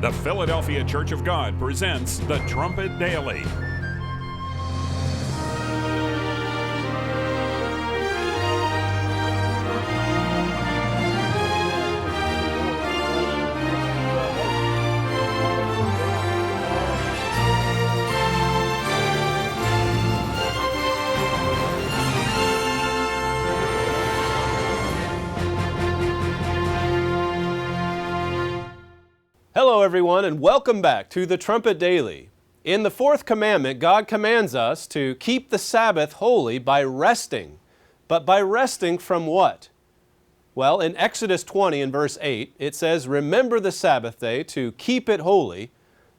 The Philadelphia Church of God presents the Trumpet Daily. Hello everyone, and welcome back to the Trumpet Daily. In the Fourth Commandment, God commands us to keep the Sabbath holy by resting. But by resting from what? Well, in Exodus 20 and verse 8, it says, "Remember the Sabbath day to keep it holy."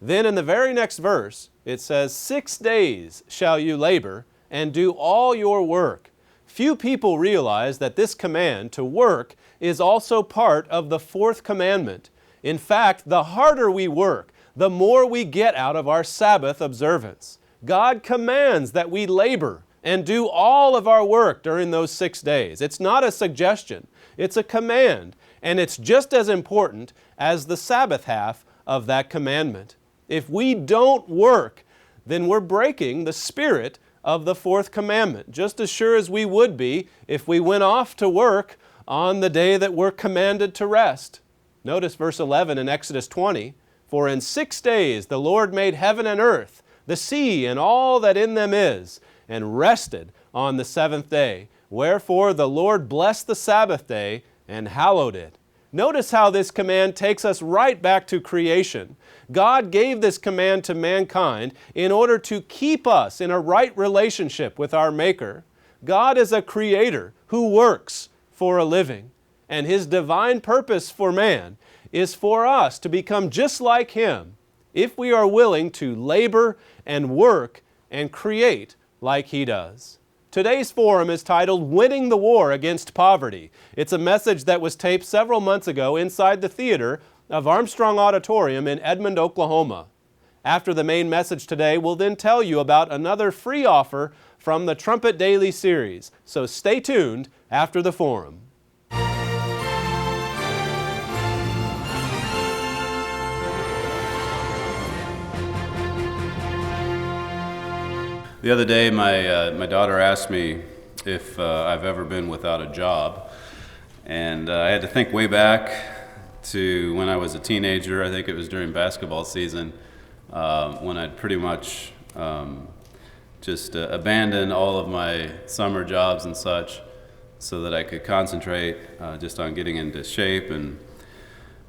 Then in the very next verse, it says, "6 days shall you labor and do all your work." Few people realize that this command to work is also part of the Fourth Commandment. In fact, the harder we work, the more we get out of our Sabbath observance. God commands that we labor and do all of our work during those 6 days. It's not a suggestion, it's a command, and it's just as important as the Sabbath half of that commandment. If we don't work, then we're breaking the spirit of the Fourth Commandment, just as sure as we would be if we went off to work on the day that we're commanded to rest. Notice verse 11 in Exodus 20, "For in 6 days the Lord made heaven and earth, the sea and all that in them is, and rested on the seventh day. Wherefore the Lord blessed the Sabbath day and hallowed it." Notice how this command takes us right back to creation. God gave this command to mankind in order to keep us in a right relationship with our Maker. God is a creator who works for a living. And His divine purpose for man is for us to become just like Him if we are willing to labor and work and create like He does. Today's forum is titled "Winning the War Against Poverty." It's a message that was taped several months ago inside the theater of Armstrong Auditorium in Edmond, Oklahoma. After the main message today, we'll then tell you about another free offer from the Trumpet Daily series. So stay tuned after the forum. The other day, my daughter asked me if I've ever been without a job, and I had to think way back to when I was a teenager. I think it was during basketball season, when I'd pretty much just abandoned all of my summer jobs and such so that I could concentrate just on getting into shape and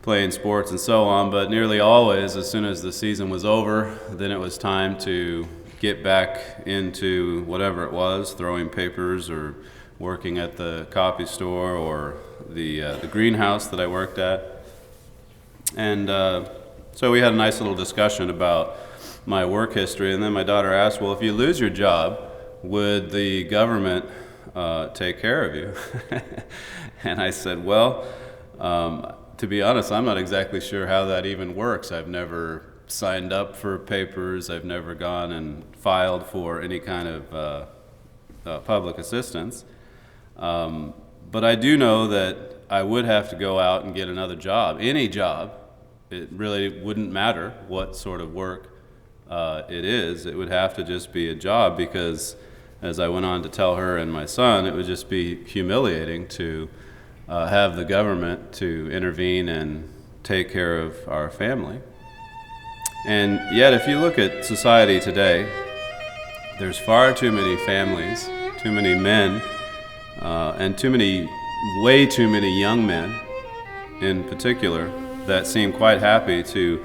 playing sports and so on. But nearly always, as soon as the season was over, then it was time to get back into whatever it was, throwing papers or working at the coffee store or the greenhouse that I worked at. And so we had a nice little discussion about my work history, and then my daughter asked, "Well, if you lose your job, would the government take care of you?" And I said, "Well, to be honest, I'm not exactly sure how that even works. I've never signed up for papers. I've never gone and filed for any kind of public assistance. But I do know that I would have to go out and get another job, any job. It really wouldn't matter what sort of work it is. It would have to just be a job, because as I went on to tell her and my son, it would just be humiliating to have the government to intervene and take care of our family. And yet, if you look at society today, there's far too many families, too many men, and way too many young men in particular, that seem quite happy to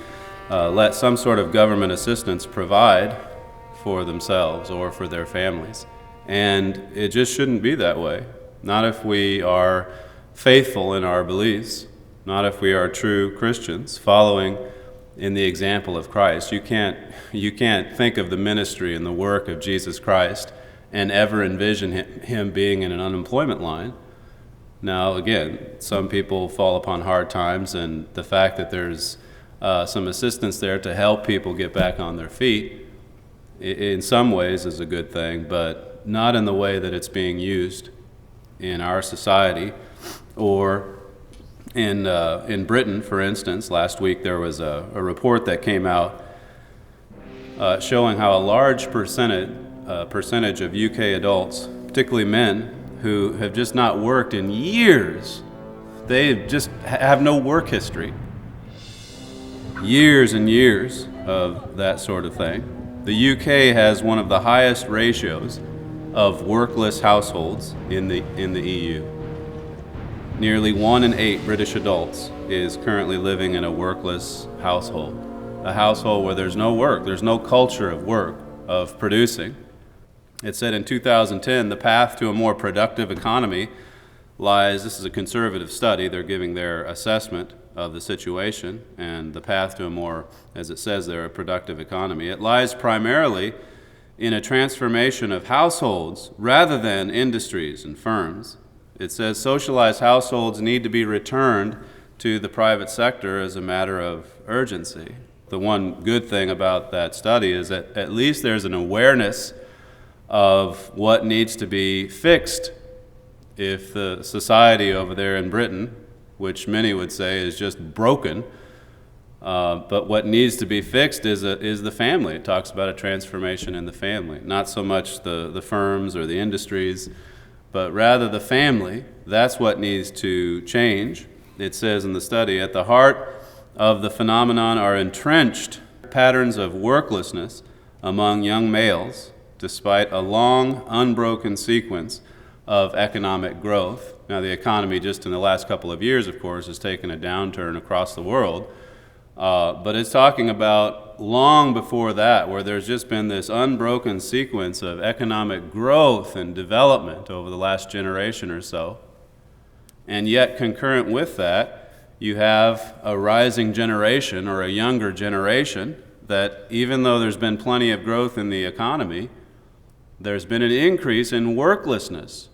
let some sort of government assistance provide for themselves or for their families. And it just shouldn't be that way. Not if we are faithful in our beliefs, not if we are true Christians, following in the example of Christ. You can't think of the ministry and the work of Jesus Christ and ever envision him being in an unemployment line. Now, again, some people fall upon hard times, and the fact that there's some assistance there to help people get back on their feet in some ways is a good thing, but not in the way that it's being used in our society or In Britain, for instance, last week there was a report that came out showing how a large percentage of UK adults, particularly men, who have just not worked in years, they just have no work history. Years and years of that sort of thing. The UK has one of the highest ratios of workless households in the EU. Nearly 1 in 8 British adults is currently living in a workless household. A household where there's no work, there's no culture of work, of producing. It said in 2010, the path to a more productive economy lies, this is a conservative study, they're giving their assessment of the situation, and the path to a more, as it says there, a productive economy. It lies primarily in a transformation of households rather than industries and firms. It says socialized households need to be returned to the private sector as a matter of urgency. The one good thing about that study is that at least there's an awareness of what needs to be fixed if the society over there in Britain, which many would say is just broken, but what needs to be fixed is the family. It talks about a transformation in the family, not so much the firms or the industries, but rather the family. That's what needs to change. It says in the study, at the heart of the phenomenon are entrenched patterns of worklessness among young males, despite a long, unbroken sequence of economic growth. Now, the economy just in the last couple of years, of course, has taken a downturn across the world, but it's talking about long before that, where there's just been this unbroken sequence of economic growth and development over the last generation or so. And yet, concurrent with that, you have a rising generation or a younger generation that, even though there's been plenty of growth in the economy, there's been an increase in worklessness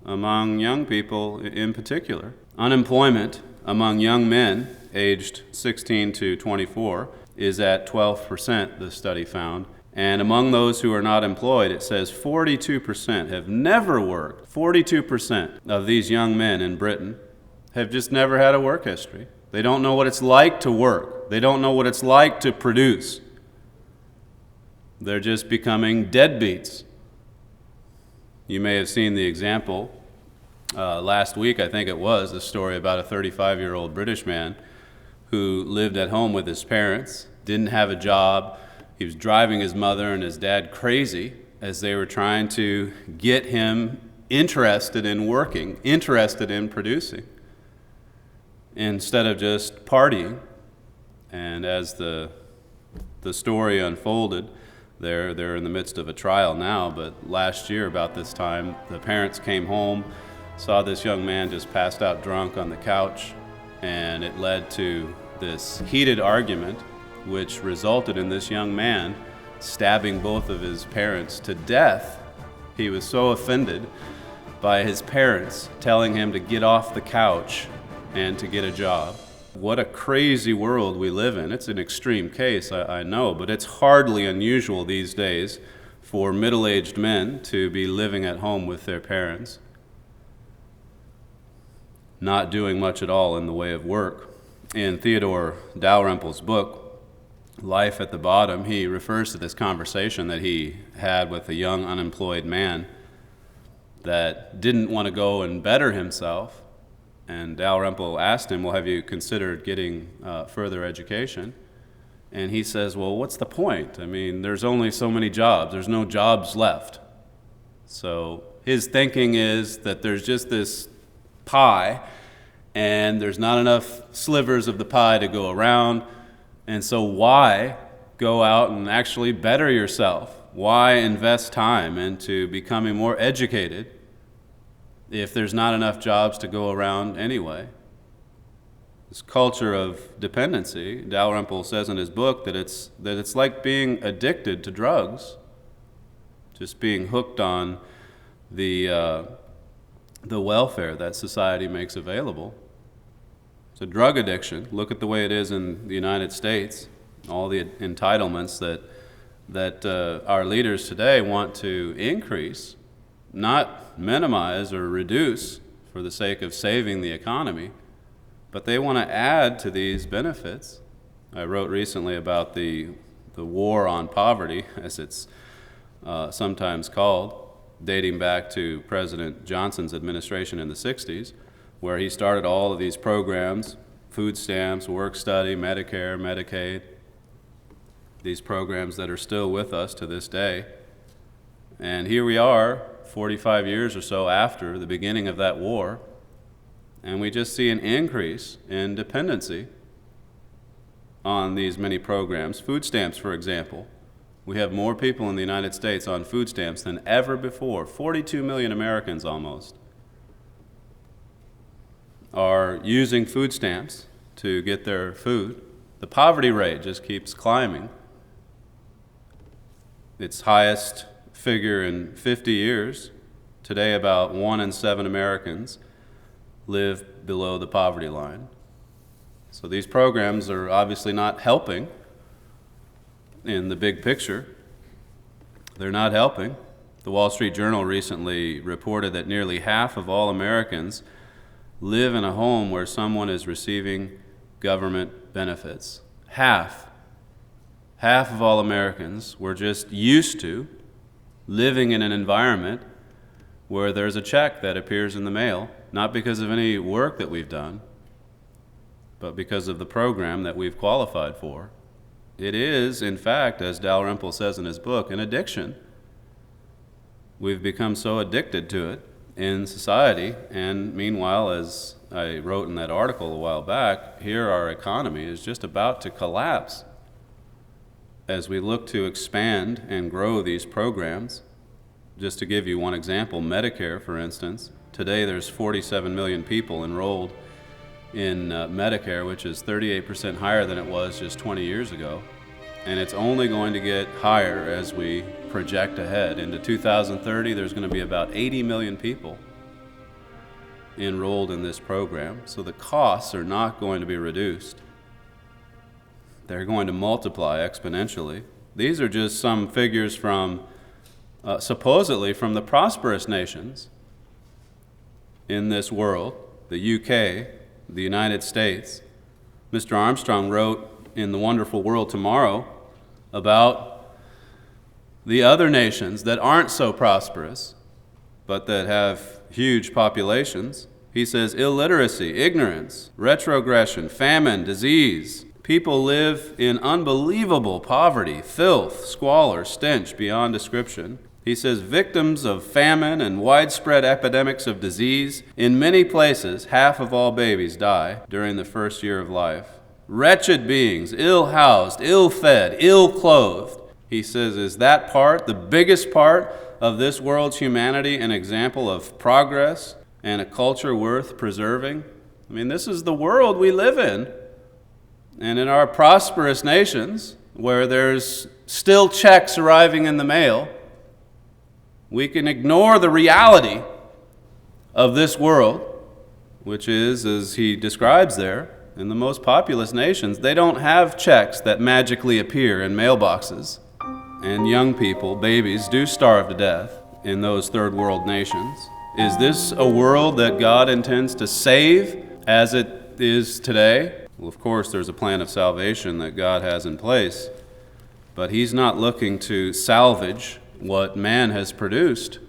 among young people in particular. Unemployment among young men aged 16 to 24 is at 12%, the study found. And among those who are not employed, it says 42% have never worked. 42% of these young men in Britain have just never had a work history. They don't know what it's like to work. They don't know what it's like to produce. They're just becoming deadbeats. You may have seen the example last week, I think it was, the story about a 35-year-old British man who lived at home with his parents, didn't have a job. He was driving his mother and his dad crazy as they were trying to get him interested in working, interested in producing, instead of just partying. And as the story unfolded, they're in the midst of a trial now, but last year about this time, the parents came home, saw this young man just passed out drunk on the couch, and it led to this heated argument, which resulted in this young man stabbing both of his parents to death. He was so offended by his parents telling him to get off the couch and to get a job. What a crazy world we live in. It's an extreme case, I know, but it's hardly unusual these days for middle-aged men to be living at home with their parents, not doing much at all in the way of work. In Theodore Dalrymple's book, Life at the Bottom, he refers to this conversation that he had with a young unemployed man that didn't want to go and better himself. And Dalrymple asked him, well, have you considered getting further education? And he says, well, what's the point? I mean, there's only so many jobs. There's no jobs left. So his thinking is that there's just this pie, and there's not enough slivers of the pie to go around. And so why go out and actually better yourself? Why invest time into becoming more educated if there's not enough jobs to go around anyway? This culture of dependency, Dalrymple says in his book that it's like being addicted to drugs, just being hooked on the welfare that society makes available. It's a drug addiction. Look at the way it is in the United States, all the entitlements that our leaders today want to increase, not minimize or reduce for the sake of saving the economy. but they want to add to these benefits. I wrote recently about the war on poverty, as it's sometimes called, dating back to President Johnson's administration in the 60s, where he started all of these programs, food stamps, work study, Medicare, Medicaid, these programs that are still with us to this day. And here we are, 45 years or so after the beginning of that war, and we just see an increase in dependency on these many programs. Food stamps, for example. We have more people in the United States on food stamps than ever before. 42 million Americans almost are using food stamps to get their food. The poverty rate just keeps climbing. Its highest figure in 50 years. Today, about 1 in 7 Americans live below the poverty line. So these programs are obviously not helping in the big picture. They're not helping. The Wall Street Journal recently reported that nearly half of all Americans live in a home where someone is receiving government benefits. Half of all Americans were just used to living in an environment where there's a check that appears in the mail, not because of any work that we've done, but because of the program that we've qualified for. It is, in fact, as Dalrymple says in his book, an addiction. We've become so addicted to it in society, and meanwhile, as I wrote in that article a while back, here our economy is just about to collapse as we look to expand and grow these programs. Just to give you one example, Medicare, for instance, today there's 47 million people enrolled in Medicare, which is 38% higher than it was just 20 years ago. And it's only going to get higher as we project ahead. Into 2030, there's going to be about 80 million people enrolled in this program. So the costs are not going to be reduced. They're going to multiply exponentially. These are just some figures from, supposedly from the prosperous nations in this world, the UK, the United States. Mr. Armstrong wrote in The Wonderful World Tomorrow about the other nations that aren't so prosperous, but that have huge populations. He says illiteracy, ignorance, retrogression, famine, disease. People live in unbelievable poverty, filth, squalor, stench beyond description. He says victims of famine and widespread epidemics of disease. In many places, half of all babies die during the first year of life. Wretched beings, ill-housed, ill-fed, ill-clothed. He says, is that part, the biggest part of this world's humanity, an example of progress and a culture worth preserving? I mean, this is the world we live in. And in our prosperous nations, where there's still checks arriving in the mail, we can ignore the reality of this world, which is, as he describes there, in the most populous nations, they don't have checks that magically appear in mailboxes. And young people, babies, do starve to death in those third world nations. Is this a world that God intends to save as it is today? Well, of course, there's a plan of salvation that God has in place, but he's not looking to salvage what man has produced.